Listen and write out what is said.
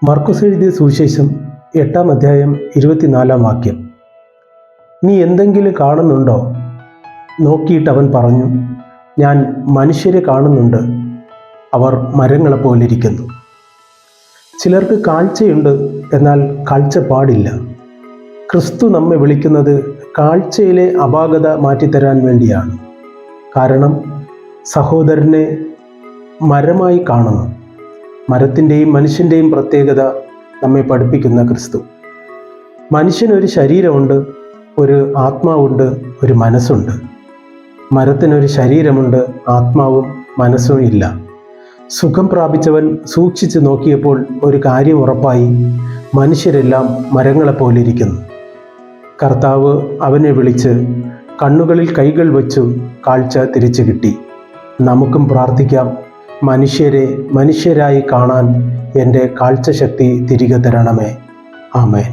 മർക്കോസ് എഴുതിയ സുവിശേഷം 8-ാം അധ്യായം 24-ാം വാക്യം. നീ എന്തെങ്കിലും കാണുന്നുണ്ടോ? നോക്കിയിട്ട് അവൻ പറഞ്ഞു, ഞാൻ മനുഷ്യരെ കാണുന്നുണ്ട്, അവർ മരങ്ങളെപ്പോലിരിക്കുന്നു. ചിലർക്ക് കാഴ്ചയുണ്ട്, എന്നാൽ കാഴ്ചപ്പാടില്ല. ക്രിസ്തു നമ്മെ വിളിക്കുന്നത് കാഴ്ചയിലെ അപാകത മാറ്റിത്തരാൻ വേണ്ടിയാണ്. കാരണം സഹോദരനെ മരമായി കാണുന്നു. മരത്തിൻ്റെയും മനുഷ്യൻ്റെയും പ്രത്യേകത നമ്മെ പഠിപ്പിക്കുന്ന ക്രിസ്തു. മനുഷ്യനൊരു ശരീരമുണ്ട്, ഒരു ആത്മാവുണ്ട്, ഒരു മനസ്സുണ്ട്. മരത്തിനൊരു ശരീരമുണ്ട്, ആത്മാവും മനസ്സും ഇല്ല. സുഖം പ്രാപിച്ചവൻ സൂക്ഷിച്ചു നോക്കിയപ്പോൾ ഒരു കാര്യം ഉറപ്പായി: മനുഷ്യരെല്ലാം മരങ്ങളെപ്പോലിരിക്കുന്നു. കർത്താവ് അവനെ വിളിച്ച് കണ്ണുകളിൽ കൈകൾ വച്ചു കാഴ്ച തിരിച്ചു കിട്ടി. നമുക്കും പ്രാർത്ഥിക്കാം, മനുഷ്യരെ മനുഷ്യരായി കാണാൻ എൻ്റെ കാഴ്ചശക്തി തിരികെ തരണമേ. ആമേൻ.